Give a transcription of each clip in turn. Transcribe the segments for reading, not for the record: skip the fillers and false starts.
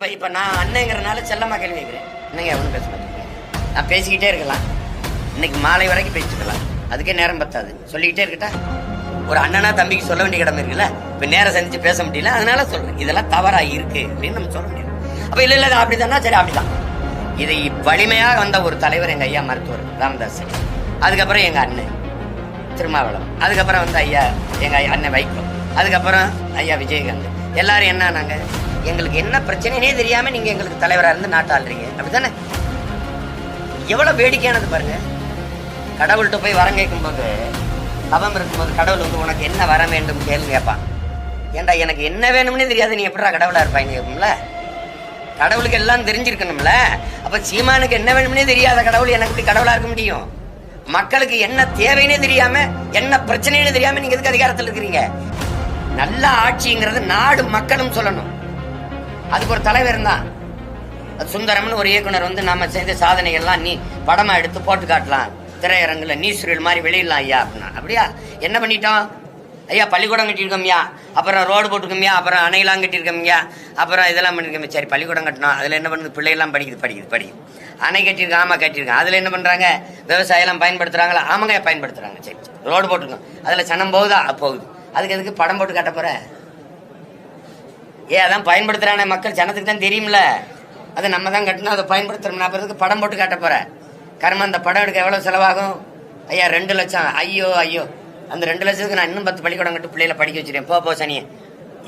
இப்ப நான் அண்ணங்கிறனால செல்லமா கேள்வி கேட்கிறேன். என்னங்க ஒன்றும் பேச மாட்டேங்க, நான் பேசிக்கிட்டே இருக்கலாம், இன்னைக்கு மாலை வரைக்கும் பேசிக்கலாம், அதுக்கே நேரம் பத்தாது, சொல்லிக்கிட்டே இருக்கட்டா. ஒரு அண்ணனா தம்பிக்கு சொல்ல வேண்டிய கடமை இருக்குல்ல, இப்ப நேரம் சந்திச்சு பேச முடியல, அதனால சொல்றேன் இதெல்லாம் தவறா இருக்கு அப்படின்னு நம்ம சொல்ல முடியாது. அப்ப இல்ல இல்ல அப்படித்தானா, சரி அப்படிதான். இதை வலிமையாக வந்த ஒரு தலைவர் எங்க ஐயா மருத்துவர் ராமதாஸ், அதுக்கப்புறம் எங்க அண்ணன் திருமாவளவன், அதுக்கப்புறம் வந்து ஐயா எங்க அண்ணன் வைகோ, அதுக்கப்புறம் ஐயா விஜயகாந்த். எல்லாரும் என்ன நாங்க எங்களுக்கு என்ன பிரச்சனைனே தெரியாம நீங்க எங்களுக்கு தலைவரா இருந்து நாட்டை ஆள்றீங்க, அப்படித்தானே? எவ்வளவு வேடிக்கையானது பாருங்க. கடவுள்கிட்ட போய் வரம் கேட்கும் போது, தவம் இருக்கும்போது கடவுள் வந்து உனக்கு என்ன வர வேண்டும் கேள்வி கேட்பான். ஏன்டா எனக்கு என்ன வேணும்னே தெரியாது, நீ எப்படா கடவுளா இருப்பாங்க? கடவுளுக்கு எல்லாம் தெரிஞ்சிருக்கணும்ல. அப்ப சீமானுக்கு என்ன வேணும்னே தெரியாத கடவுள் எனக்கு இப்படி கடவுளா இருக்க முடியும்? மக்களுக்கு என்ன தேவைன்னே தெரியாம, என்ன பிரச்சனைன்னு தெரியாம நீங்க எதுக்கு அதிகாரத்தில் இருக்கிறீங்க? நல்ல ஆட்சிங்கிறது நாடு மக்களும் சொல்லணும். அதுக்கு ஒரு தலைவர் தான் சுந்தரம்னு ஒரு இயக்குனர் வந்து நாம செய்த சாதனைகள்லாம் நீ படமா எடுத்து போட்டு காட்டலாம், திரையரங்குல நீசுரியல் மாதிரி வெளியிடலாம் ஐயா அப்படின்னா. அப்படியா என்ன பண்ணிட்டோம் ஐயா? பள்ளிக்கூடம் கட்டியிருக்கோம்யா, அப்புறம் ரோடு போட்டுக்கோம்யா, அப்புறம் அணையெல்லாம் கட்டியிருக்கோம்யா, அப்புறம் இதெல்லாம் பண்ணிருக்கோம். சரி, பள்ளிக்கூடம் கட்டணும், அதுல என்ன பண்ணுது? பிள்ளைகள்லாம் படிக்குது. அணை கட்டியிருக்கேன், ஆமா கட்டியிருக்கேன், அதுல என்ன பண்றாங்க? விவசாயம் எல்லாம் பயன்படுத்துறாங்களா? ஆமாங்க பயன்படுத்துறாங்க. சரி, ரோடு போட்டுருக்கோம், அதுல சனம் போகுதா? போகுது. அதுக்கு எதுக்கு படம் போட்டு காட்ட போற? அதான் பயன்படுத்துறானே மக்கள், ஜனத்துக்கு தான் தெரியும்ல, அதை நம்ம தான் கட்டணும், அதை பயன்படுத்துறோம்னா அப்புறத்துக்கு படம் போட்டு காட்ட போற? கர்மம், அந்த படம் எடுக்க எவ்வளவு செலவாகும் ஐயா? 2 லட்சம். ஐயோ, அந்த 2 லட்சத்துக்கு நான் இன்னும் 10 பள்ளிக்கூடம் கட்டு பிள்ளைகளை படிக்க வச்சிருக்கேன், போ சனியே.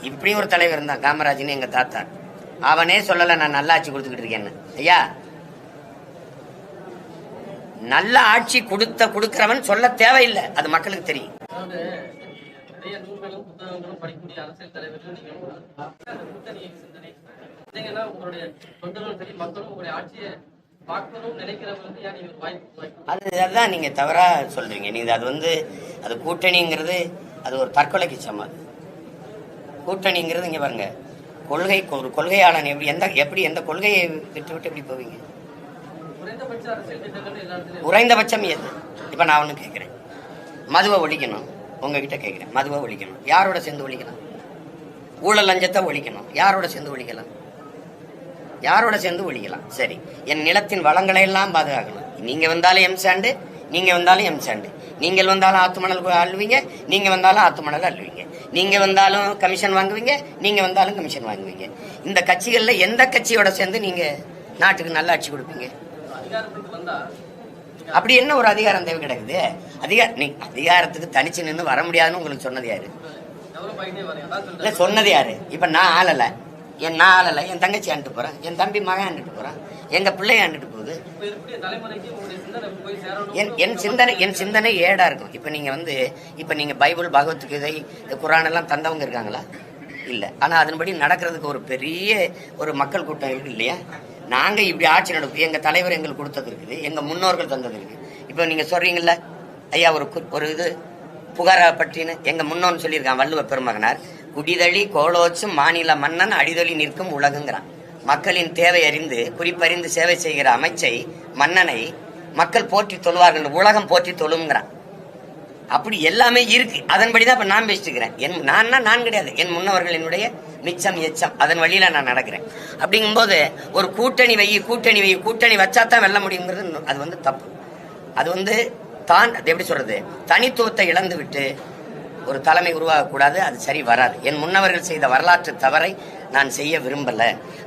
இப்படி ஒரு தலைவர் இருந்தான் காமராஜ்னு எங்க தாத்தா. அவனே சொல்லல நான் நல்ல ஆட்சி கொடுத்துக்கிட்டு இருக்கேன்னு. ஐயா, நல்ல ஆட்சி கொடுக்கிறவன் சொல்ல தேவையில்லை, அது மக்களுக்கு தெரியும். படிக்கக்கூடிய அரசியல் தலைவர்கள் அதுதான் நீங்க தவறா சொல்றீங்க. நீங்க அது வந்து அது கூட்டணிங்கிறது அது ஒரு தற்கொலைக்கு சமம். கூட்டணிங்கிறது இங்க பாருங்க, கொள்கை, ஒரு கொள்கையாளன் எப்படி எந்த கொள்கையை விட்டு எப்படி போவீங்க? குறைந்தபட்சம் எது? இப்ப நான் ஒண்ணு கேட்கிறேன், மதுவை ஒழிக்கணும், உங்ககிட்ட கேட்கிறேன், மதுவை ஒழிக்கணும், யாரோட சேர்ந்து ஒழிக்கலாம்? ஊழல் லஞ்சத்தை ஒழிக்கணும், யாரோட சேர்ந்து ஒழிக்கலாம்? சரி, என் நிலத்தின் வளங்களை எல்லாம் பாதுகாக்கணும், நீங்க வந்தாலும் எம்சாண்டு, நீங்க வந்தாலும் எம்சாண்டு, நீங்கள் வந்தாலும் ஆத்து மணல் அள்ளுவீங்க, நீங்க வந்தாலும் ஆத்து மணல் அள்ளுவீங்க, நீங்க வந்தாலும் கமிஷன் வாங்குவீங்க, நீங்க வந்தாலும் கமிஷன் வாங்குவீங்க. இந்த கட்சிகள்ல எந்த கட்சியோட சேர்ந்து நீங்க நாட்டுக்கு நல்ல ஆட்சி கொடுப்பீங்க? அப்படி என்ன ஒரு அதிகாரம் தேவை கிடக்குது? அதிகாரத்துக்கு தனிச்சு நின்று வர முடியாதுன்னு உங்களுக்கு சொன்னது யாரு? இல்ல சொன்னது யாரு? இப்ப நான் ஆளல, என் தங்கச்சி ஆண்டுட்டு போறேன், என் தம்பி மகன் ஆண்டுட்டு போறான், எங்க பிள்ளைய ஆண்டுட்டு போகுது. என் சிந்தனை ஏடா இருக்கும். இப்ப நீங்க பைபிள், பகவத்கீதை, குர்ஆன் எல்லாம் தந்தவங்க இருக்காங்களா? இல்ல. ஆனா அதன்படி நடக்கிறதுக்கு ஒரு பெரிய ஒரு மக்கள் கூட்டம் இருக்கு இல்லையா? நாங்க இப்படி ஆட்சி நடக்கும், எங்க தலைவர் எங்களுக்கு கொடுத்தது இருக்குது, எங்க முன்னோர்கள் தந்தது இருக்கு. இப்ப நீங்க சொல்றீங்கல்ல ஐயா, ஒரு இது புகார பற்றின்னு எங்க முன்னோன்னு சொல்லியிருக்கான் வள்ளுவ பெருமகனார். குடிதழி கோலோச்சும் மாநில மன்னன் அடிதொலி நிற்கும் உலகுங்கிறான். மக்களின் தேவை அறிந்து குறிப்பறிந்து சேவை செய்கிற அமைச்சை, மன்னனை மக்கள் போற்றி தொழுவார்கள், உலகம் போற்றி தொழுங்கிறான். அப்படி எல்லாமே இருக்கு. அதன்படிதான் இப்ப நான் பேசிட்டு இருக்கிறேன். நான் கிடையாது, என் முன்னவர்கள் என்னுடைய மிச்சம் எச்சம், அதன் வழியில நான் நடக்கிறேன். அப்படிங்கும்போது ஒரு கூட்டணி வச்சாதான் வெல்ல முடியுங்கிறது அது வந்து தப்பு. அது வந்து அது எப்படி சொல்றது, தனித்துவத்தை இழந்து விட்டு ஒரு தலைமை உருவாகக்கூடாது, அது சரி வராது. என் முன்னவர்கள் செய்த வரலாற்று தவறை நான் செய்ய விரும்பல.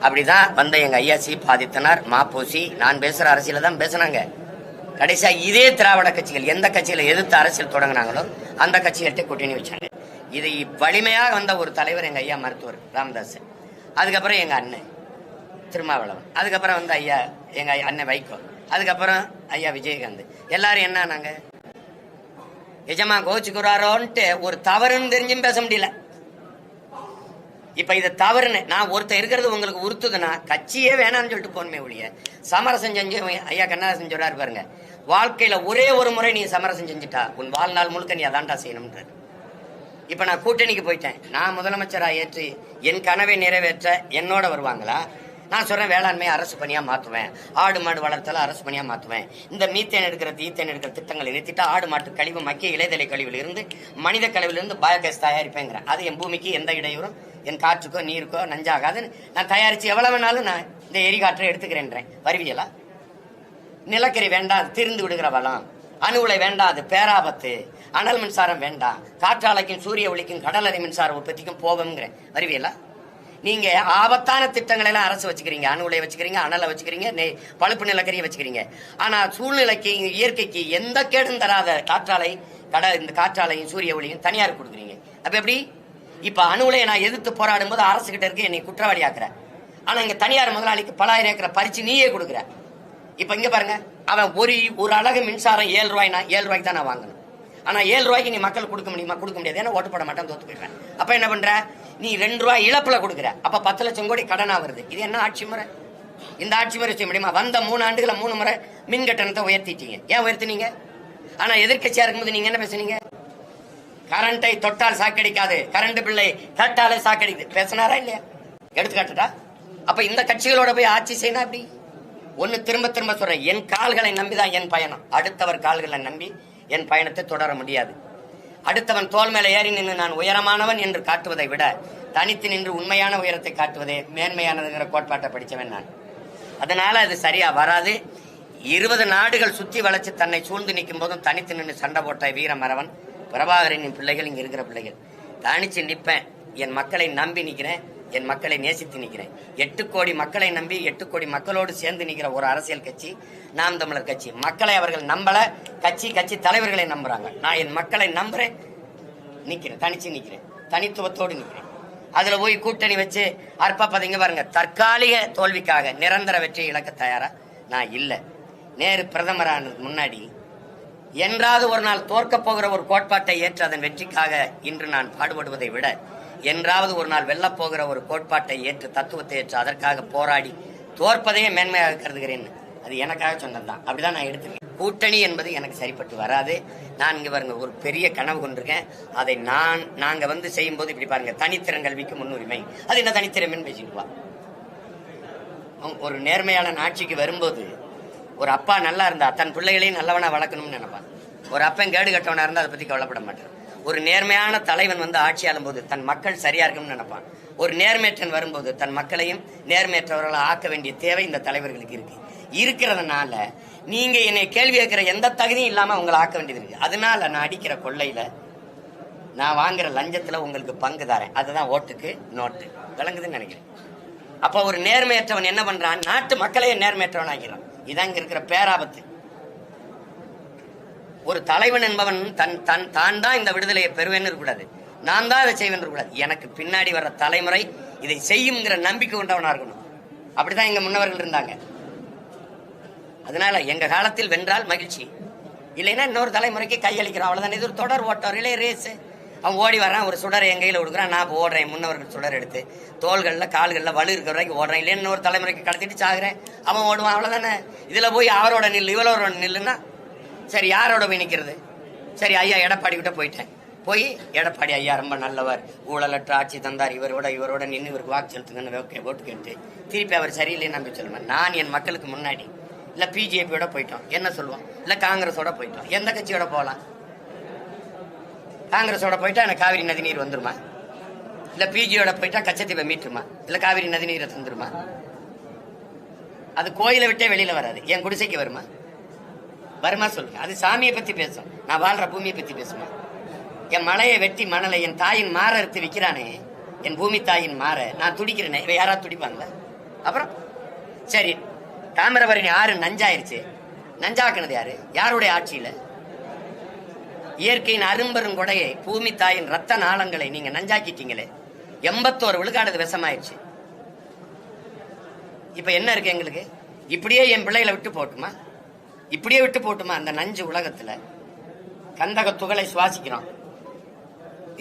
அப்படிதான் வந்த எங்க ஐயா ஆதித்தனார், மாப்போசி, நான் பேசுற அரசியல தான் பேசினாங்க. கடைசியா இதே திராவிட கட்சிகள் எந்த கட்சியில எதிர்த்து அரசியல் தொடங்கினாங்களோ அந்த கட்சிகள்கிட்ட கூட்டணி வச்சாங்க. இதை வலிமையாக வந்த ஒரு தலைவர் எங்க ஐயா மருத்துவர் ராமதாஸ், அதுக்கப்புறம் எங்க அண்ணன் திருமாவளவன், அதுக்கப்புறம் வந்து ஐயா எங்க அண்ணன் வைகோ, அதுக்கப்புறம் ஐயா விஜயகாந்த். எல்லாரும் என்ன நாங்க எஜமா கோச்சுக்குறாரோன்ட்டு ஒரு தவறுன்னு தெரிஞ்சும் பேச முடியல. இப்ப இது தவறுன்னு நான் ஒருத்தர் இருக்கிறது உங்களுக்கு உறுத்துதுன்னா கட்சியே வேணாம்னு சொல்லிட்டு போனமே ஒழிய, சமரசம் செஞ்சு ஐயா கண்ணதாசன் சொல்றாரு பாருங்க, வாழ்க்கையில ஒரே ஒரு முறை நீ சமரசம் செஞ்சுட்டா உன் வாழ்நாள் முழுக்க நீ அதான்டா செய்யணும்ன்ற. இப்ப நான் கூட்டணிக்கு போயிட்டேன், நான் முதலமைச்சரா ஏற்று என் கனவை நிறைவேற்ற என்னோட வருவாங்களா? நான் சொல்றேன், வேளாண்மை அரசு பணியா மாத்துவேன், ஆடு மாடு வளர்த்தல அரசு பணியா மாத்துவேன், இந்த மீத்தேன் எடுக்கிற ஈத்தேன் எடுக்கிற திட்டங்களை நிறுத்திட்டா ஆடு மாட்டு கழிவு மக்கிய இலைதலை கழிவுல இருந்து மனித கழிவுல இருந்து பயோகேஸ் தயாரிப்பேங்கிறேன். அது என் பூமிக்கு எந்த இடையூறும் என் காற்றுக்கோ நீருக்கோ நஞ்சாகாதுன்னு நான் தயாரிச்சு எவ்வளவு வேணாலும் நான் இந்த எரிகாற்றை எடுத்துக்கிறேன்றேன். வருவியலா? நிலக்கரி வேண்டாம், திருந்து விடுகிற வளம். அணு உலை வேண்டாது, பேராபத்து. அனல் மின்சாரம் வேண்டாம், காற்றாலைக்கும் சூரிய ஒளிக்கும் கடலறை மின்சார உற்பத்திக்கும் போவோம்ங்கிறேன். வருவியலா? நீங்க ஆபத்தான திட்டங்களை எல்லாம் அரசு வச்சுக்கிறீங்க. அணு உலை வச்சுக்கிறீங்க, அனலை வச்சுக்கிறீங்க, பழுப்பு நிலக்கரியை வச்சுக்கிறீங்க. ஆனா சூழ்நிலைக்கு இயற்கைக்கு எந்த கேடும் தராத காற்றாலை இந்த காற்றாலையும் சூரிய ஒளியும் தனியார் கொடுக்குறீங்க. அப்ப எப்படி? இப்ப அணு உலையை நான் எதிர்த்து போராடும் போது அரசு கிட்ட இருக்கு என்னை குற்றவாளி ஆக்குற. ஆனா இங்க தனியார் முதலாளிக்கு 10,000 ஏக்கரை பறிச்சு நீயே கொடுக்குற. இப்ப இங்க பாருங்க, அவன் ஒரு அழகு மின்சாரம் 7 ரூபாய்னா 7 ரூபாய்க்கு தான் நான் வாங்கணும். ஆனா 7 ரூபாய்க்கு நீ மக்கள் கொடுக்க முடியுமா? கொடுக்க முடியாது. ஏன்னா ஓட்டு போட மாட்டேன், தோத்து போயிடுறேன். அப்ப என்ன பண்ற? நீ 2 ரூபாய் இழப்புல கொடுக்குற. அப்ப 10 லட்சம் கோடி கடனா வருது. இது என்ன ஆட்சி முறை? இந்த ஆட்சி முறை செய்ய முடியுமா? வந்த 3 ஆண்டுகளை 3 முறை மின் கட்டணத்தை உயர்த்திட்டீங்க. ஏன் உயர்த்தினீங்க? ஆனா எதிர்கட்சியா இருக்கும்போது நீங்க என்ன பேசுனீங்க? கரண்டை தொட்டால் சாக்கடிக்காது, கரண்ட் பிள்ளை கட்டாலே சாக்கடிக்குது பேசினாரா இல்லையா? எடுத்துக்காட்டுட்டா? அப்ப இந்த கட்சிகளோட போய் ஆட்சி செய்யணும். அப்படி ஒன்னு திரும்ப திரும்ப சொல்றேன், என் கால்களை நம்பிதான் என் பயணம். அடுத்தவர் கால்களை நம்பி என் பயணத்தை தொடர முடியாது. அடுத்தவன் தோல் மேல ஏறி நின்று நான் உயரமானவன் என்று காட்டுவதை விட தனித்து நின்று உண்மையான உயரத்தை காட்டுவதே மேன்மையானதுங்கிற கோட்பாட்டை படிச்சவன் நான். அதனால அது சரியா வராது. 20 நாடுகள் சுத்தி வளைச்சு தன்னை சூழ்ந்து நிற்கும் போதும் தனித்து நின்று சண்டை போட்ட வீர மறவன் பிரபாகரனின் பிள்ளைகள், இங்க இருக்கிற பிள்ளைகள். தனிச்சு நிற்பேன், என் மக்களை நம்பி நிக்கிறேன், என் மக்களை நேசித்து நிற்கிறேன். 8 கோடி மக்களை நம்பி 8 கோடி மக்களோடு சேர்ந்து நிற்கிற ஒரு அரசியல் கட்சி நாம் தமிழர் கட்சி. மக்களை அவர்கள் நம்பல, கட்சி தலைவர்களை நம்புறாங்க. நான் என் மக்களை நம்புறேன், நிக்கிறேன், தனிச்சு நிக்கிறேன், தனித்துவத்தோடு நிக்கிறேன். அதுல போய் கூட்டணி வச்சு அற்பப்பதிங்க பாருங்க. தற்காலிக தோல்விக்காக நிரந்தர வெற்றி இழக்க தயாரா நான் இல்ல. நேரு பிரதமரானதுக்கு முன்னாடி என்றாவது ஒரு நாள் தோற்க போகிற ஒரு கோட்பாட்டை ஏற்று அதன் வெற்றிக்காக இன்று நான் பாடுபடுவதை விட என்றாவது ஒரு நாள் வெல்ல போகிற ஒரு கோட்பாட்டை ஏற்று தத்துவத்தை ஏற்று அதற்காக போராடி தோற்பதையே மேன்மையாக கருதுகிறேன். அது எனக்காக சொன்னதுதான். அப்படிதான் நான் எடுத்துருக்கேன். கூட்டணி என்பது எனக்கு சரிப்பட்டு வராது. நான் இங்க பாருங்க ஒரு பெரிய கனவு கொண்டிருக்கேன். அதை நாங்க செய்யும் போது இப்படி பாருங்க, தனித்திறன் கல்விக்கு முன்னுரிமை. அது என்ன தனித்திறமைன்னு பேசிட்டு ஒரு நேர்மையான ஆட்சிக்கு வரும்போது ஒரு அப்பா நல்லா இருந்தா தன் பிள்ளைகளையும் நல்லவனா வளர்க்கணும்னு நினைப்பான். ஒரு அப்பன் கேடு கட்டவனா இருந்தா அதை பத்தி கவலைப்பட மாட்டான். ஒரு நேர்மையான தலைவன் ஆட்சி ஆளும் போது தன் மக்கள் சரியா இருக்கும்னு நினைப்பான். ஒரு நேர்மையற்றன் வரும்போது தன் மக்களையும் நேர்மையற்றவர்களை ஆக்க வேண்டிய தேவை இந்த தலைவர்களுக்கு இருக்கிறதுனால நீங்க என்னை கேள்வி கேட்கிற எந்த தகுதியும் இல்லாம உங்களை ஆக்க வேண்டியது இருக்கு. அதனால நான் அடிக்கிற கொள்ளையில, நான் வாங்குற லஞ்சத்துல உங்களுக்கு பங்கு தரேன். அதுதான் ஓட்டுக்கு நோட்டு. விளங்குதுன்னு நினைக்கிறேன். அப்ப ஒரு நேர்மையற்றவன் என்ன பண்றான்? நாட்டு மக்களையே நேர்மையற்றவன் ஆகிறான். இதான் இங்க இருக்கிற பேராபத்து. ஒரு தலைவன் என்பவன் தான் தான் இந்த விடுதலையை பெறுவேன்னு இருக்கக்கூடாது, நான் தான் இதை செய்வேன் இருக்கக்கூடாது. எனக்கு பின்னாடி வர்ற தலைமுறை இதை செய்யுங்கிற நம்பிக்கை கொண்டவனா இருக்கணும். அப்படிதான் எங்க முன்னவர்கள் இருந்தாங்க. அதனால எங்க காலத்தில் வென்றால் மகிழ்ச்சி, இல்லைன்னா இன்னொரு தலைமுறைக்கு கையளிக்கிறான். அவ்வளவுதான். இது ஒரு தொடர் ஓட்டம், ரிலே ரேஸ். அவன் ஓடி வரான், ஒரு சுடரை என் கையில கொடுக்குறான், நான் ஓடுறேன். முன்னவர்கள் சுடர் எடுத்து தோள்கள்ல கால்கள்ல வலு இருக்கிற வரைக்கும் ஓடுறேன். இல்லைன்னு இன்னொரு தலைமுறைக்கு கடத்திட்டு சாகுறேன். அவன் ஓடுவான். அவ்வளவுதானே. இதுல போய் அவரோட நில்லு இவளோட நில்லுன்னா சரி, யாரோட போய் நிக்கிறது? சரி, ஐயா எடப்பாடி கிட்ட போயிட்டேன். போய் எடப்பாடி ஐயா ரொம்ப நல்லவர், ஊழலற்ற ஆட்சி தந்தார், இவரோட நின்று இவருக்கு வாக்கு செலுத்துங்கன்னு ஓட்டு கேட்டு திருப்பி அவர் சரியில்லைன்னு நம்பி சொல்லுவேன். நான் என் மக்களுக்கு முன்னாடி இல்ல பிஜேபியோட போயிட்டோம் என்ன சொல்லுவோம், இல்ல காங்கிரஸோட போயிட்டோம். எந்த கட்சியோட போகலாம்? காங்கிரஸோட போயிட்டா எனக்கு காவிரி நதி நீர் வந்துருமா? இல்ல பிஜியோட போயிட்டா கச்சத்தீவை மீட்டுருமா? இல்ல காவிரி நதி நீரை தந்துருமா? அது கோயிலை விட்டே வெளியில வராது. என் குடிசைக்கு வருமா? வருமா சொல்லுங்க. அது சாமியை பத்தி பேசும், நான் வாழ்ற பூமியை பத்தி பேசுமா? என் மலையை வெட்டி மணலை என் தாயின் மாற எடுத்து விற்கிறானே, என் பூமி தாயின் மாற நான் துடிக்கிறேனே, இவ யாராவது துடிப்பாங்களா? அப்புறம் சரி, தாமிரபரணி ஆறு நஞ்சாயிருச்சு. நஞ்சாக்குனது யாரு? யாருடைய ஆட்சியில? இயற்கையின் அரும்பெரும் கொடையை, பூமி தாயின் ரத்த நாளங்களை நீங்க நஞ்சாக்கிட்டீங்களே. 81 விழுக்காடு விஷமாயிருச்சு. இப்ப என்ன இருக்கு எங்களுக்கு? இப்படியே என் பிள்ளைகளை விட்டு போட்டுமா? இப்படியே விட்டு போட்டுமா? அந்த நஞ்சு உலகத்துல கந்தக துகளை சுவாசிக்கிறோம்.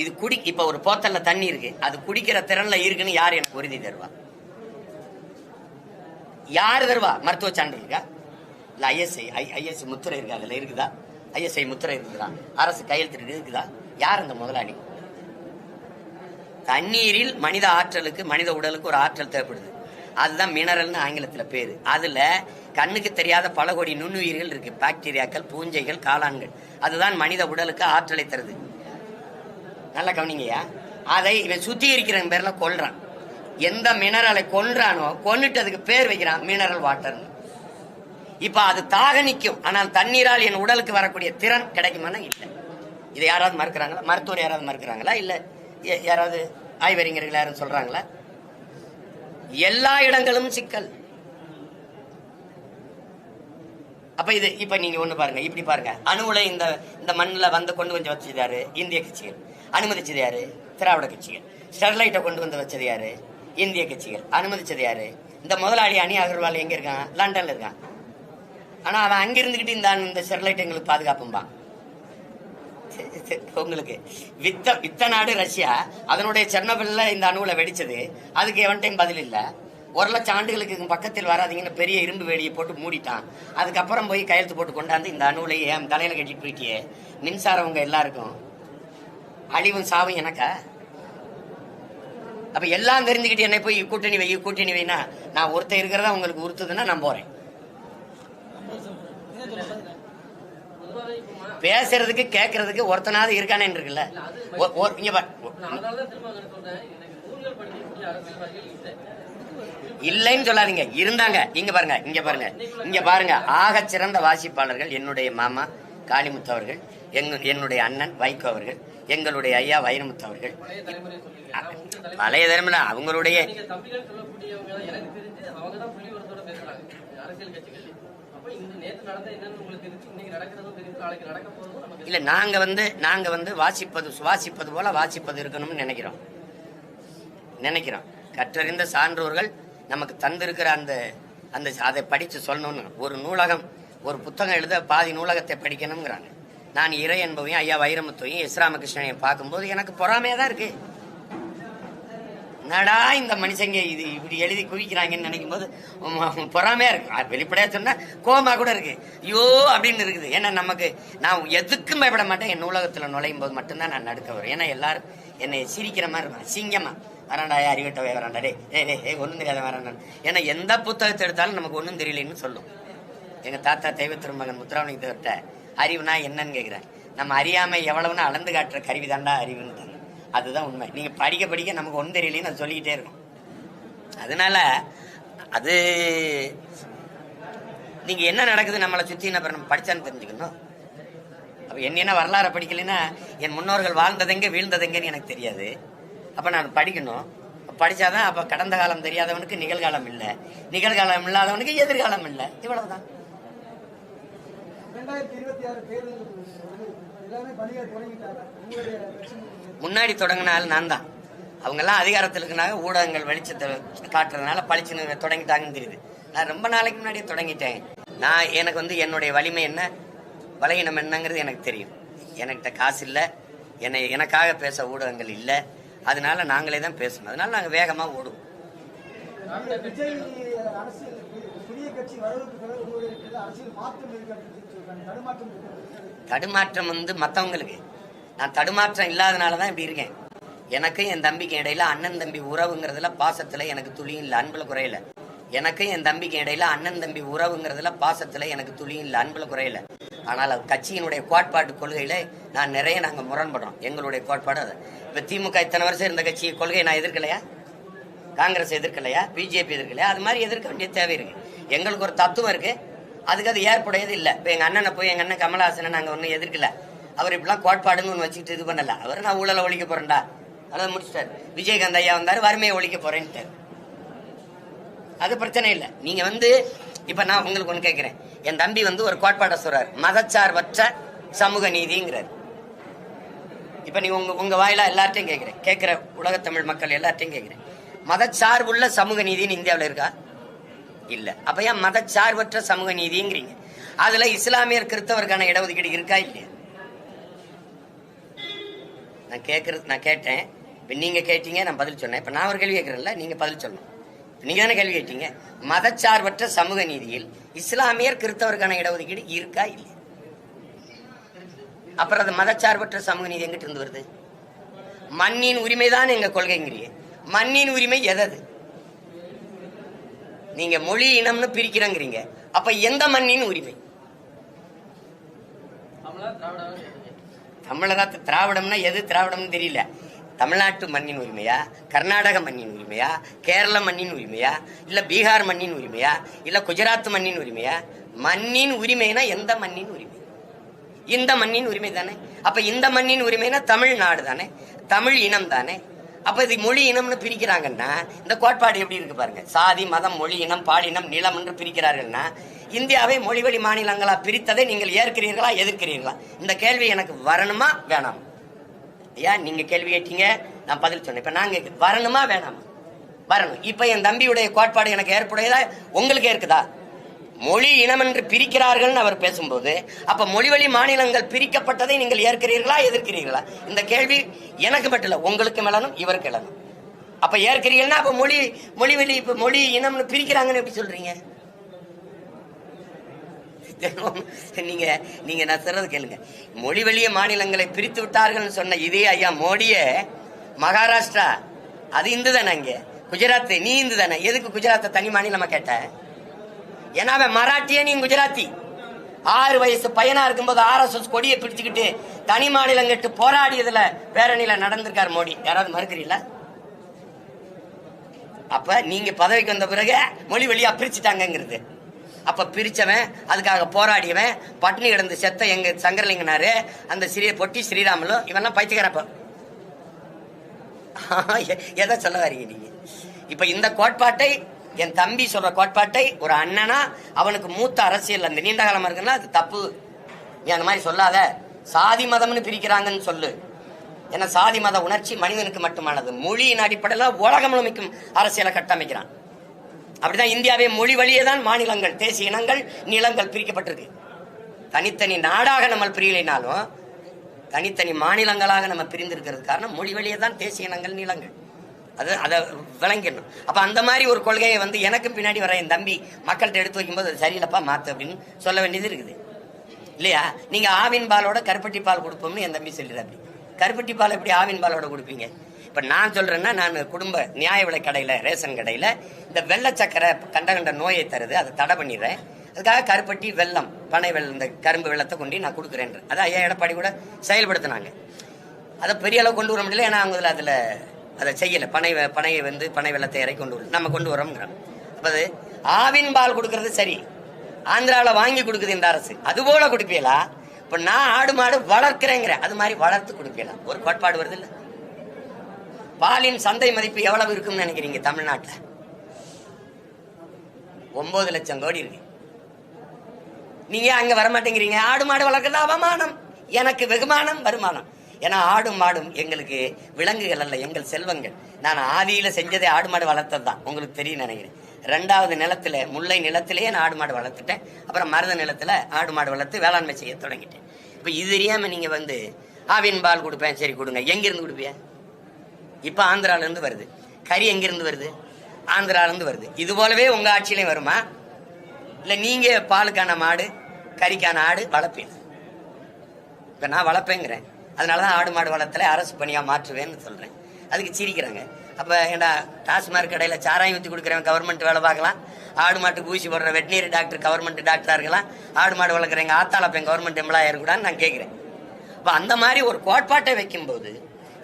இது இப்ப ஒரு போத்தல்ல தண்ணி இருக்கு, அது குடிக்கிற திறன்ல இருக்குன்னு யார் எனக்கு உறுதி தருவா? யாரு தருவா? மருத்துவ சான்று இருக்கா? இல்ல ஐஎஸ்ஐ முத்திரை இருக்கா? அதுல இருக்குதா? ஐஎஸ்ஐ முத்திரை இருக்குதா? அரசு கையெழுத்து இருக்குதா? யார் அந்த முதலாளி? தண்ணீரில் மனித ஆற்றலுக்கு, மனித உடலுக்கு ஒரு ஆற்றல் தேவைப்படுது. அதுதான் மினரல்னு ஆங்கிலத்துல பேரு. அதுல கண்ணுக்கு தெரியாத பல கோடி நுண்ணுயிர்கள் இருக்கு. பாக்டீரியாக்கள், பூஞ்சைகள், காளான்கள். அதுதான் மனித உடலுக்கு ஆற்றலை தருது. நல்லா கவனிங்கய்யா. அதை இவன் சுத்திகரிக்கிற பேர்ல கொல்றான். எந்த மினரலை கொன்றானோ கொன்னுட்டு அதுக்கு பேர் வைக்கிறான் மினரல் வாட்டர். இப்ப அது தாக நிற்கும், ஆனால் தண்ணீரால் என் உடலுக்கு வரக்கூடிய திறன் கிடைக்குமானா இல்லை. இதை யாராவது மறுக்கிறாங்களா? மருத்துவர் யாராவது மறுக்கிறாங்களா? இல்ல யாராவது ஆய்வறிஞர்கள் யாரும் சொல்றாங்களா? எல்லா இடங்களும் சிக்கல். அப்ப இது இப்ப நீங்க ஒண்ணு பாருங்க, இப்படி பாருங்க. அணுவுல இந்த மண்ணில் வந்து கொண்டு வந்து வச்சது யாரு? இந்திய கட்சிகள். அனுமதிச்சது யாரு? திராவிட கட்சிகள். ஸ்டெர்லைட்டை கொண்டு வந்து வச்சது யாரு? இந்திய கட்சிகள். அனுமதிச்சது யாரு? இந்த முதலாளி அணி அகர்வால் எங்க இருக்கான்? லண்டன்ல இருக்கான். ஆனா அவன் அங்கிருந்துகிட்டு இந்த ஸ்டெர்லைட் எங்களுக்கு பாதுகாப்பும்பான். உங்களுக்கு வித்த நாடு ரஷ்யா, அதனுடைய செர்னோபில்ல இந்த அணுவுல வெடிச்சது. அதுக்கு எவன்டையும் பதில் இல்ல. 1,00,000 ஆண்டுகளுக்கு பக்கத்தில் வராதிங்கன்னு பெரிய இரும்பு வேலியை போட்டு மூடிட்டான். அதுக்கப்புறம் போய் கையெழுத்து போட்டு கொண்டாந்து இந்த அணுவிலேயே தலையில கட்டிட்டு போயிட்டியே. மின்சாரம் உங்க எல்லாருக்கும், அழிவும் சாவும் எனக்கா? அப்ப எல்லாம் தெரிஞ்சுக்கிட்டு என்னை போய் கூட்டணி வைனா நான் ஒருத்தர் இருக்கிறதா உங்களுக்கு உறுத்துதுன்னா நான் போறேன். பேசுறதுக்கு கேட்கறதுக்கு ஒருத்தனாவது இருக்கானே இருக்குல்ல. இல்லைன்னு சொல்லாதீங்க, இருந்தாங்க. இங்க பாருங்க ஆக சிறந்த வாசிப்பாளர்கள் என்னுடைய மாமா காளிமுத்து அவர்கள், என்னுடைய அண்ணன் வைகோ அவர்கள், எங்களுடைய ஐயா வைரமுத்து அவர்கள். பழைய தலைமுறை அவங்களுடைய இல்ல. நாங்க வந்து வாசிப்பது போல வாசிப்பது இருக்கணும்னு நினைக்கிறோம். கற்றறிந்த சான்றோர்கள் நமக்கு தந்திருக்கிற அந்த அதை படிச்சு சொல்லணும்னு. ஒரு நூலகம், ஒரு புத்தகம் எழுத பாதி நூலகத்தை படிக்கணுங்கிறாங்க. நான் இறை என்பவையும் ஐயா வைரமுத்தையும் எஸ் ராமகிருஷ்ணனையும் பார்க்கும்போது எனக்கு பொறாமையா தான் இருக்கு. நடா இந்த மனுஷங்க இது இப்படி எழுதி குவிக்கிறாங்கன்னு நினைக்கும் போது பொறாமையா இருக்கு. வெளிப்படையா சொன்னா கோமா கூட இருக்கு. ஐயோ அப்படின்னு இருக்குது. ஏன்னா நான் எதுக்கும் பயப்பட மாட்டேன். என் நூலகத்துல நுழையும் போது மட்டும்தான் நான் நடுக்க வரும். ஏன்னா எல்லாரும் என்னை சிரிக்கிற மாதிரி இருப்பேன். சிங்கமா வராண்டா, அறிவிட்டவே வராண்டா, டே ஒன்றும் தெரியாத வராண்டான். ஏன்னா எந்த புத்தகத்தை எடுத்தாலும் நமக்கு ஒன்றும் தெரியலன்னு சொல்லும். எங்க தாத்தா தெய்வத்திருமகன் முத்துராமலிங்க தேவர்கிட்ட அறிவுனா என்னன்னு கேட்கிறேன். நம்ம அறியாமை எவ்வளவுன்னு அளந்து காட்டுற கருவிதாண்டா அறிவுன்னு. அதுதான் உண்மை. நீங்க படிக்க நமக்கு ஒன்றும் தெரியலன்னு அது சொல்லிக்கிட்டே இருக்கும். அதனால அது நீங்க என்ன நடக்குது நம்மளை சுத்தி நம்ம படிச்சான்னு தெரிஞ்சுக்கணும். அப்ப என்ன வரலாறு படிக்கலைன்னா என் முன்னோர்கள் வாழ்ந்ததெங்க வீழ்ந்ததெங்கன்னு எனக்கு தெரியாது. அப்ப நான் படிக்கணும். படிச்சாதான் அப்ப கடந்த காலம் தெரியாதவனுக்கு நிகழ்காலம் இல்லை, நிகழ்காலம் இல்லாதவனுக்கு எதிர்காலம் இல்லை. இவ்வளவுதான். முன்னாடி தொடங்கினாலும் நான் தான். அவங்க எல்லாம் அதிகாரத்தில் இருக்கனால ஊடகங்கள் வெளிச்சத்தை காட்டுறதுனால பழிச்சுன்னு தொடங்கிட்டாங்கன்னு தெரியுது. நான் ரொம்ப நாளைக்கு முன்னாடியே தொடங்கிட்டேன். எனக்கு வந்து என்னுடைய வலிமை என்ன, பலகீனம் என்னங்கிறது எனக்கு தெரியும். என்கிட்ட காசு இல்லை, எனக்காக பேச ஊடகங்கள் இல்லை. அதனால நாங்களே தான் பேசணும். அதனால நாங்கள் வேகமாக ஓடுவோம். தடுமாற்றம் வந்து மற்றவங்களுக்கு, நான் தடுமாற்றம் இல்லாதனாலதான் இப்படி இருக்கேன். எனக்கும் என் தம்பிக்கு இடையில அண்ணன் தம்பி உறவுங்கிறதுல பாசத்துல எனக்கு துளியும் இல்லை, அன்புல குறையல. எனக்கும் என் தம்பிக்கு இடையில அண்ணன் தம்பி உறவுங்கிறதுல பாசத்துல எனக்கு துளியும் இல்லை, அன்புல குறையல. ஆனால் கட்சியினுடைய கோட்பாட்டு கொள்கையில நாங்க முரண்படுறோம். எங்களுடைய கோட்பாடு அது. இப்ப திமுக இத்தனை வருஷம் இருந்த கட்சி கொள்கையை நான் எதிர்க்கலையா? காங்கிரஸ் எதிர்க்கலையா? பிஜேபி எதிர்க்கலையா? அது மாதிரி எதிர்க்க வேண்டிய தேவை இருக்கு. எங்களுக்கு ஒரு தத்துவம் இருக்கு, அதுக்கு அது ஏற்புடையது இல்லை. இப்ப எங்க அண்ணன் கமலஹாசனை நாங்க ஒன்னும் எதிர்க்கல. அவர் இப்படிலாம் கோட்பாடுன்னு ஒன்று வச்சுக்கிட்டு இது பண்ணல. அவர் நான் ஊழலை ஒழிக்க போறேன்டா அதான் முடிச்சிட்டாரு. விஜயகாந்த் ஐயா வந்தாரு, வறுமையை ஒழிக்க போறேன்ட்டு. அது பிரச்சனை இல்லை. நீங்க வந்து இப்ப நான் உங்களுக்கு ஒண்ணு கேட்கிறேன். என் தம்பி வந்து ஒரு கோட்பாட்டை சொல்றாரு, மதச்சார்பற்ற சமூக நீதிங்கிறார். இப்ப நீ உங்க வாயிலா எல்லார்ட்டையும் கேட்கிற உலகத்தமிழ் மக்கள் எல்லார்ட்டையும் கேட்கிறேன், மதச்சார்புள்ள சமூக நீதினு இந்தியாவில் இருக்கா? இல்ல. அப்ப ஏன் மதச்சார்பற்ற சமூக நீதிங்கிறீங்க? அதுல இஸ்லாமியர் கிறிஸ்தவருக்கான இடஒதுக்கீடு இருக்கா இல்லையா? நான் கேட்டேன். இப்ப நீங்க கேட்டீங்க, நான் பதில் சொன்னேன். இப்ப நான் ஒரு கேள்வி கேட்கிறேன்ல, நீங்க பதில் சொல்லணும். நீங்க தானே கேள்வி கேட்டீங்க. மதச்சார்பற்ற சமூக நீதியில் இஸ்லாமியர் கிறிஸ்தவருக்கான இடஒதுக்கீடு இருக்கா இல்லையா? அப்புறம் அது மதச்சார்பற்ற சமூக நீதி எங்கிட்ட இருந்து வருது? மண்ணின் உரிமைதான் எங்க கொள்கைங்கிறீங்க. மண்ணின் உரிமை எதது? நீங்க மொழி இனம்னு பிரிக்கிறங்கிறீங்க. அப்ப எந்த மண்ணின் உரிமை? தமிழரா திராவிடம்னா எது திராவிடம்னு தெரியல. தமிழ்நாட்டு மண்ணின் உரிமையா, கர்நாடக மண்ணின் உரிமையா, கேரள மண்ணின் உரிமையா, இல்ல பீகார் மண்ணின் உரிமையா, இல்ல குஜராத் மண்ணின் உரிமையா? மண்ணின் உரிமைனா எந்த மண்ணின் உரிமை? இந்த மண்ணின் உரிமை தானே. அப்ப இந்த மண்ணின் உரிமைனா தமிழ்நாடு தானே, தமிழ் இனம் தானே. அப்ப இது மொழி இனம்னு பிரிக்கிறாங்கன்னா இந்த கோட்பாடு எப்படி இருக்கு பாருங்க. சாதி, மதம், மொழி, இனம், பாலினம், நிலம் என்று பிரிக்கிறார்கள்னா இந்தியாவை மொழி வழி மாநிலங்களா பிரித்ததை நீங்கள் ஏற்கிறீர்களா, எதிர்க்கிறீர்களா? இந்த கேள்வி எனக்கு வரணுமா வேணாம்? ஐயா, நீங்க கேள்வி கேட்டீங்க, நான் பதில் சொன்னேன். இப்ப நாங்க வரணுமா வேணாமா? வரணும். இப்ப என் தம்பியுடைய கோட்பாடு எனக்கு ஏற்புடையதா, உங்களுக்கு இருக்குதா? மொழி இனம் என்று பிரிக்கிறார்கள் அவர் பேசும்போது, அப்ப மொழி வழி மாநிலங்கள் பிரிக்கப்பட்டதை நீங்கள் ஏற்கிறீர்களா, எதிர்க்கிறீர்களா? இந்த கேள்வி எனக்கு மட்டும் இல்ல, உங்களுக்கு மேலும் இவருக்கு எழணும். அப்ப ஏற்கிறீர்கள்னா அப்ப மொழி வழி இப்ப மொழி இனம்னு பிரிக்கிறாங்கன்னு எப்படி சொல்றீங்க? நீங்க நான் சொல்றது கேளுங்க. மொழி வழிய மாநிலங்களை பிரித்து விட்டார்கள் சொன்ன இதே ஐயா மோடியே மகாராஷ்டிரா அது இந்து தானே, அங்க குஜராத் நீ இந்து தானே, எதுக்கு குஜராத்தை தனி மாநிலமா கேட்ட? ஏன்னா அவன் மராட்டிய, நீ குஜராத்தி. 6 வயசு பையனா இருக்கும்போது RSS கொடியை பிடிச்சுக்கிட்டு தனி மாநிலம் கேட்டு போராடியதுல பேரணியில நடந்திருக்காரு மோடி. யாராவது மறுக்கிறீங்களா? அப்ப நீங்க பதவிக்கு வந்த பிறகு மொழி வழியா பிரிச்சுட்டாங்கிறது. அப்ப பிரிச்சவன், அதுக்காக போராடியவன், பட்னி கிடந்து செத்த எங்க சங்கரலிங்கனாரு, அந்த பொட்டி ஸ்ரீராமலு, இவெல்லாம் பைத்தியக்காரப்ப. எதை சொல்ல வரீங்க நீங்க? இப்ப இந்த கோட்பாட்டை, என் தம்பி சொல்ற கோட்பாட்டை ஒரு அண்ணனா, அவனுக்கு மூத்த அரசியல் அந்த நீண்ட காலமா இருக்குன்னா அது தப்பு. நீ அந்த மாதிரி சொல்லாத. சாதி மதம்னு பிரிக்கிறாங்கன்னு சொல்லு. ஏன்னா சாதி மத உணர்ச்சி மனிதனுக்கு மட்டுமானது. மொழியின் அடிப்படையில் உலகம் முழுமைக்கும் அரசியலை கட்டமைக்கிறான். அப்படிதான் இந்தியாவே மொழி வழியே தான் மாநிலங்கள், தேசிய இனங்கள், நிலங்கள் பிரிக்கப்பட்டிருக்கு. தனித்தனி நாடாக நம்ம பிரியலைனாலும் தனித்தனி மாநிலங்களாக நம்ம பிரிந்திருக்கிறது காரணம் மொழி வழியே தான் தேசிய இனங்கள், நிலங்கள். அதை விளங்கிடணும். அப்ப அந்த மாதிரி ஒரு கொள்கையை எனக்கு பின்னாடி வர என் தம்பி மக்கள்கிட்ட எடுத்து வைக்கும்போது அது சரியில்லப்பா மாத்து அப்படின்னு சொல்ல வேண்டியது இருக்குது இல்லையா? நீங்க ஆவின் பாலோட கருப்பட்டி பால் கொடுப்போம்னு என் தம்பி சொல்லிடுற. கருப்பட்டி பால் எப்படி ஆவின் பாலோட கொடுப்பீங்க? இப்ப நான் சொல்றேன்னா, நான் குடும்ப நியாய விலை கடையில, ரேஷன் கடையில இந்த வெள்ளை சக்கரை கண்ட நோயை தருது, அதை தடை பண்ணிடுறேன். அதுக்காக கருப்பட்டி, வெல்லம், பனை வெள்ளம், இந்த கரும்பு வெள்ளத்தை கொண்டு நான் கொடுக்குறேன். அதை ஐயா எடப்பாடி கூட செயல்படுத்தினாங்க. அதை பெரிய அளவு கொண்டு வர முடியல, ஏன்னா அவங்க அதுல அதை செய்யல. பனை வெள்ளத்தை இறக்கி கொண்டு வரும், நம்ம கொண்டு வரோம்ங்கிறோம். அப்ப அது ஆவின் பால் கொடுக்கறது சரி, ஆந்திராவில வாங்கி கொடுக்குது இந்த அரசு, அது போல கொடுப்பீங்களா? இப்ப நான் ஆடு மாடு வளர்க்கிறேங்கிற, அது மாதிரி வளர்த்து கொடுப்பீங்களா? ஒரு கோட்பாடு வருது இல்ல. பாலின் சந்தை மதிப்பு எவ்வளவு இருக்கும்னு நினைக்கிறீங்க? தமிழ்நாட்டில் 9 லட்சம் கோடி இருக்கு. நீங்க அங்க வரமாட்டேங்கிறீங்க. ஆடு மாடு வளர்க்கறது அவமானம், எனக்கு வெகுமானம், வருமானம். ஏன்னா ஆடும் மாடும் எங்களுக்கு விலங்குகள் அல்ல, எங்கள் செல்வங்கள். நான் ஆதியில செஞ்சதே ஆடு மாடு வளர்த்தது தான், உங்களுக்கு தெரியும் நினைக்கிறேன். 2வது நிலத்துல, முல்லை நிலத்திலேயே நான் ஆடு மாடு வளர்த்துட்டேன். அப்புறம் மருத நிலத்துல ஆடு மாடு வளர்த்து வேளாண்மை செய்ய தொடங்கிட்டேன். இப்ப இது தெரியாம நீங்க ஆவின் பால் கொடுப்பேன், சரி கொடுங்க. எங்கிருந்து கொடுப்பீங்க? இப்ப ஆந்திரால இருந்து வருது. கறி எங்கிருந்து வருது? ஆந்திரால இருந்து வருது. இது போலவே உங்க ஆட்சியிலையும் வருமா? இல்ல நீங்க பாலுக்கான மாடு, கறிக்கான ஆடு வளர்ப்பீங்க? இப்ப நான் வளர்ப்பேங்கிறேன், அதனாலதான் ஆடு மாடு வளர்த்தல அரசு பணியா மாற்றுவேன்னு சொல்றேன். அதுக்கு சிரிக்கிறாங்க. அப்ப ஏண்டா டாஸ்மார்க் கடையில சாராயம் ஊற்றி கொடுக்குறவன் கவர்மெண்ட் வேலை பார்க்கலாம், ஆடு மாட்டுக்கு ஊசி போடுற வெட்டினரி டாக்டர் கவர்மெண்ட் டாக்டரா இருக்கலாம், ஆடு மாடு வளர்க்குறவங்க ஆத்தாளப்பேன் கவர்மெண்ட் எம்ப்ளாயா இருக்கக்கூடாதுன்னு நான் கேட்கிறேன். அப்ப அந்த மாதிரி ஒரு கோட்பாட்டை வைக்கும்போது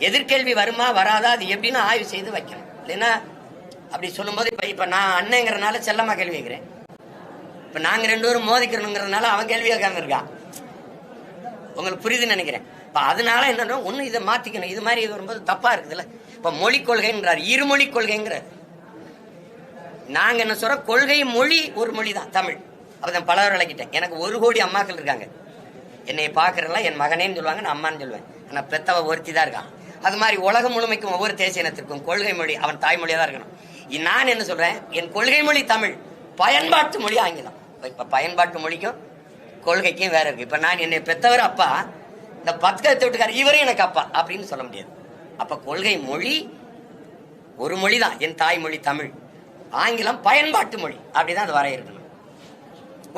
எதிர்கேள்வி வருமா வராதா, அது எப்படின்னு ஆய்வு செய்து வைக்கணும். இல்லைன்னா அப்படி சொல்லும்போது இப்ப நான் அண்ணங்கிறனால செல்லமா கேள்வி வைக்கிறேன். இப்ப நாங்க 2 பேரும் மோதிக்கிறோங்கிறதுனால அவன் கேள்வி கேட்காம இருக்கான். உங்களுக்கு புரியுதுன்னு நினைக்கிறேன். இப்ப அதனால என்னன்னா, ஒண்ணு இதை மாத்திக்கணும். இது மாதிரி இது வரும்போது தப்பா இருக்குதுல்ல. இப்ப மொழிக் கொள்கைன்றார், இருமொழி கொள்கைங்கிறார். நாங்க என்ன சொல்றோம், கொள்கை மொழி ஒரு மொழி தான், தமிழ். அப்பதான் பலவர் விளக்கிட்டேன். எனக்கு 1 கோடி அம்மாக்கள் இருக்காங்க. என்னை பாக்குறதுலாம் என் மகனேன்னு சொல்லுவாங்க, நான் அம்மான்னு சொல்லுவேன். ஆனா பெத்தவ ஒருத்தி தான் இருக்கான். அது மாதிரி உலகம் முழுமைக்கும் ஒவ்வொரு தேசிய இனத்திற்கும் கொள்கை மொழி அவன் தாய்மொழியா தான் இருக்கணும். நான் என்ன சொல்றேன், என் கொள்கை மொழி தமிழ், பயன்பாட்டு மொழி ஆங்கிலம். இப்ப பயன்பாட்டு மொழிக்கும் கொள்கைக்கும் வேற இருக்கு. இப்ப நான் என்னை பெத்தவர் அப்பா, இந்த 10 வீட்டுக்காரர் இவரும் எனக்கு அப்பா அப்படின்னு சொல்ல முடியாது. அப்ப கொள்கை மொழி ஒரு மொழி தான், என் தாய்மொழி தமிழ். ஆங்கிலம் பயன்பாட்டு மொழி, அப்படிதான் அது வரையறுக்கணும்.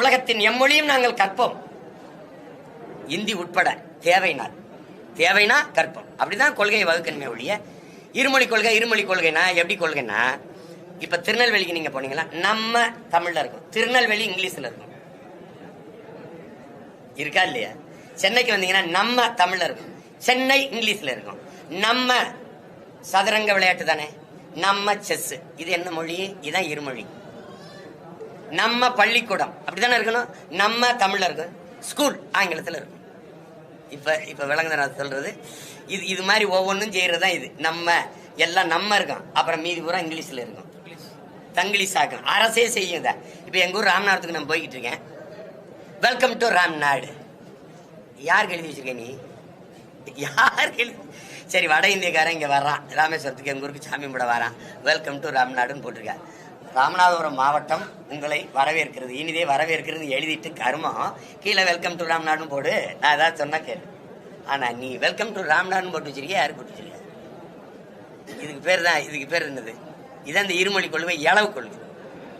உலகத்தின் எம்மொழியும் நாங்கள் கற்போம், இந்தி உட்பட, தேவைனா கற்போம். அப்படிதான் கொள்கையை வகுக்கணுமே ஒழிய இருமொழி கொள்கைனா எப்படி கொள்கைன்னா, இப்ப திருநெல்வேலிக்கு நீங்க போனீங்களா, நம்ம தமிழ்ல இருக்கும், திருநெல்வேலி இங்கிலீஷ்ல இருக்கும், இருக்கா இல்லையா? சென்னைக்கு வந்தீங்கன்னா நம்ம தமிழ்ல இருக்கும், சென்னை இங்கிலீஷ்ல இருக்கும், நம்ம சதுரங்க விளையாட்டு தானே. நம்ம செஸ், இது என்ன மொழி? இதான் இருமொழி. நம்ம பள்ளிக்கூடம் அப்படித்தானே இருக்கணும். நம்ம தமிழ்ல இருக்கும், ஸ்கூல் ஆங்கிலத்தில் இருக்கும். இப்ப விளங்குத நான் சொல்றது. இது மாதிரி ஒவ்வொன்றும் செய்யறதுதான் இது. நம்ம எல்லாம் நம்ம இருக்கோம், அப்புறம் மீதி பூரா இங்கிலீஷ்ல இருக்கும், தங்கிலீஷ் ஆக்கும். அரசே செய்யுங்க. இப்ப எங்க ஊர் ராம்நாடுக்கு நான் போய்கிட்டு இருக்கேன். Welcome to Ramnad. யாருக்கு எழுதி வச்சிருக்க நீ? யாருக்கு எழுதி? சரி, வட இந்தியக்காரன் இங்க வர்றான், ராமேஸ்வரத்துக்கு எங்க ஊருக்கு சாமி கும்பிட வரான், வெல்கம் டு ராம்நாடுன்னு போட்டிருக்கேன். ராமநாதபுரம் மாவட்டம் உங்களை வரவேற்கிறது, இனிதே வரவேற்கிறது எழுதிட்டு கருமம் கீழே வெல்கம் டு ராம்நாடுன்னு போடு. நான் ஏதாவது சொன்னா கேளு. ஆனா நீ வெல்கம் டு ராம்நாடுன்னு போட்டு வச்சிருக்கிய, யாரு போட்டு வச்சிருக்க? இதுக்கு பேர் என்னது? இதான் இந்த இருமொழி கொள்கை, இளவு கொள்கை.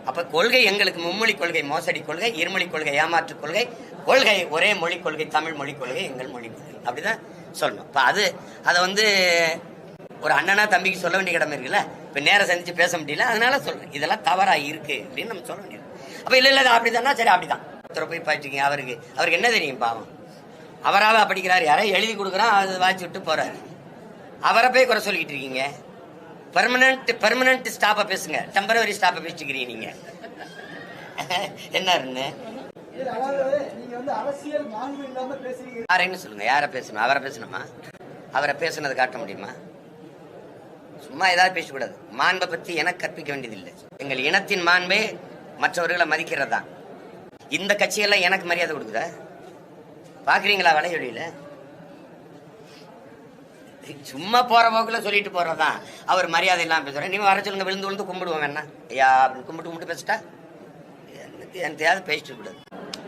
அப்ப கொள்கை எங்களுக்கு மும்மொழி கொள்கை மோசடி கொள்கை, இருமொழி கொள்கை ஏமாற்று கொள்கை, கொள்கை ஒரே மொழி கொள்கை தமிழ் மொழி கொள்கை, எங்கள் மொழி கொள்கை, அப்படிதான் சொல்லணும். இப்ப அதை வந்து ஒரு அண்ணனா தம்பிக்கு சொல்ல வேண்டிய கடமை இருக்குல்ல. இப்ப நேரம் சந்திச்சு பேச முடியல, அதனால சொல்றேன் இதெல்லாம் தவறா இருக்கு அப்படின்னு நம்ம சொல்ல வேண்டியது. அப்ப இல்ல அப்படித்தானா, சரி அப்படிதான். போய் பாய்ச்சிருக்கீங்க, அவருக்கு என்ன தெரியும் பாவம்? அவராவா படிக்கிறாரு, யாரோ எழுதி கொடுக்குறான், அது வாய்ச்சி விட்டு போறாரு. அவரை போய் குறை சொல்லிட்டு இருக்கீங்க. பெர்மனன்ட் ஸ்டாப்ப பேசுங்க, டெம்பரவரி ஸ்டாப்ப பேசிக்கிறீங்க நீங்க. என்ன யாரைன்னு சொல்லுங்க, யார பேசணும்? அவரை பேசணுமா? அவரை பேசுனது காட்ட முடியுமா? சும்மா ஏதாவது பேசக்கூடாது. மாண்பை பத்தி எனக்கு கற்பிக்க வேண்டியதில்லை. எங்கள் இனத்தின் மாண்பே மற்றவர்களை மதிக்கிறது தான். இந்த கட்சியெல்லாம் எனக்கு மரியாதை கொடுக்குதா? பாக்குறீங்களா வலையொலியில? சும்மா போற போக்குல சொல்லிட்டு போறதான். அவர் மரியாதை இல்லாம பேசுறேன். நீங்க வர சொல்லுங்க, விழுந்து கும்பிடுவோம் வேணா ஐயா அப்படின்னு கும்பிட்டு பேசிட்டா என்னத்தையாவது பேசிட்டு கூடாது.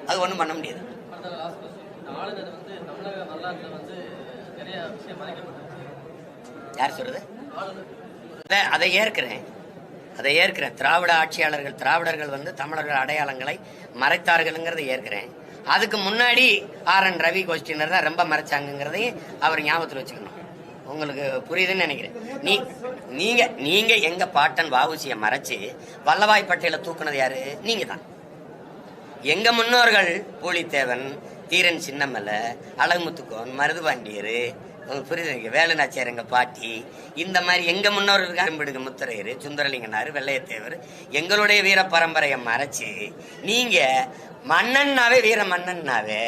அது ஒண்ணும் பண்ண முடியாது. யார் சொல்றது? அதை ஏற்கிறேன். திராவிட ஆட்சியாளர்கள், திராவிடர்கள் வந்து தமிழர்கள் அடையாளங்களை மறைத்தார்கள்ங்கிறத ஏற்கிறேன். அதுக்கு முன்னாடி RN ரவி கோஷ்டினர் தான் ரொம்ப மறைச்சாங்கிறதையும் அவர் ஞாபகத்தில் வச்சுக்கணும். உங்களுக்கு புரியுதுன்னு நினைக்கிறேன். நீங்க எங்க பாட்டன் வஉசியை மறைச்சு வல்லபாய் பட்டேலை தூக்குனது யாரு? நீங்க தான். எங்க முன்னோர்கள் பூலித்தேவன், தீரன் சின்னமலை, அழகுமுத்துக்கோன், மருதுபாண்டியர், புரியுது, வேலுநாச்சியார் எங்க பாட்டி, இந்த மாதிரி எங்க முன்னோர்கள் அரும்பிடுங்க முத்தரையர், சுந்தரலிங்கனார், வெள்ளையத்தேவர், எங்களுடைய வீர பரம்பரையை மறைச்சு நீங்க மன்னன்னாவே வீர மன்னன்னாவே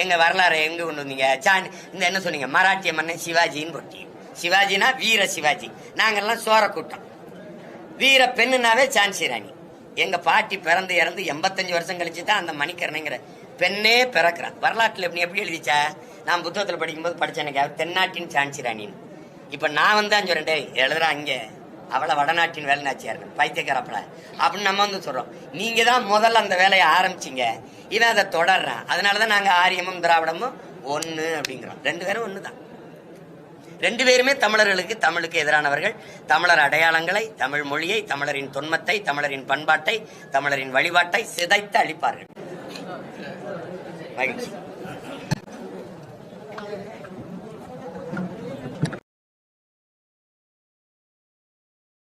எங்க வரலாறு எங்க கொண்டு வந்தீங்க? இந்த என்ன சொன்னீங்க? மராட்டிய மன்னன் சிவாஜின்னு போட்டி. சிவாஜினா வீர சிவாஜி. நாங்கெல்லாம் சோர கூட்டம். வீர பெண்ணுனாவே சான்சி ராணி. எங்க பாட்டி பிறந்து இறந்து 85 வருஷம் கழிச்சு தான் அந்த மணிக்கரணைங்கிற பெண்ணே பிறக்கிறான். வரலாற்றுல எப்படி எழுதிச்சா? நான் புத்தகத்துல படிக்கும்போது படிச்சேன். எனக்கு தென்னாட்டின் சான்சி ராணின்னு. இப்ப நான் வந்து 5 எழுதுறேன் அங்க அவளை வடநாட்டின் வேலை நாச்சியாரு பைத்தியக்காரப்பட அப்படின்னு நம்ம வந்து சொல்றோம். நீங்க தான் முதல்ல அந்த வேலையை ஆரம்பிச்சீங்க, இவன் அதை தொடர்றான். அதனாலதான் நாங்க ஆரியமும் திராவிடமும் ஒண்ணு அப்படிங்கிறோம். 2 பேரும் ஒண்ணுதான். 2 பேருமே தமிழர்களுக்கு, தமிழுக்கு எதிரானவர்கள். தமிழர் அடையாளங்களை, தமிழ் மொழியை, தமிழரின் தொன்மத்தை, தமிழரின் பண்பாட்டை, தமிழரின் வழிபாட்டை சிதைத்து அழிப்பார்கள். மகிழ்ச்சி.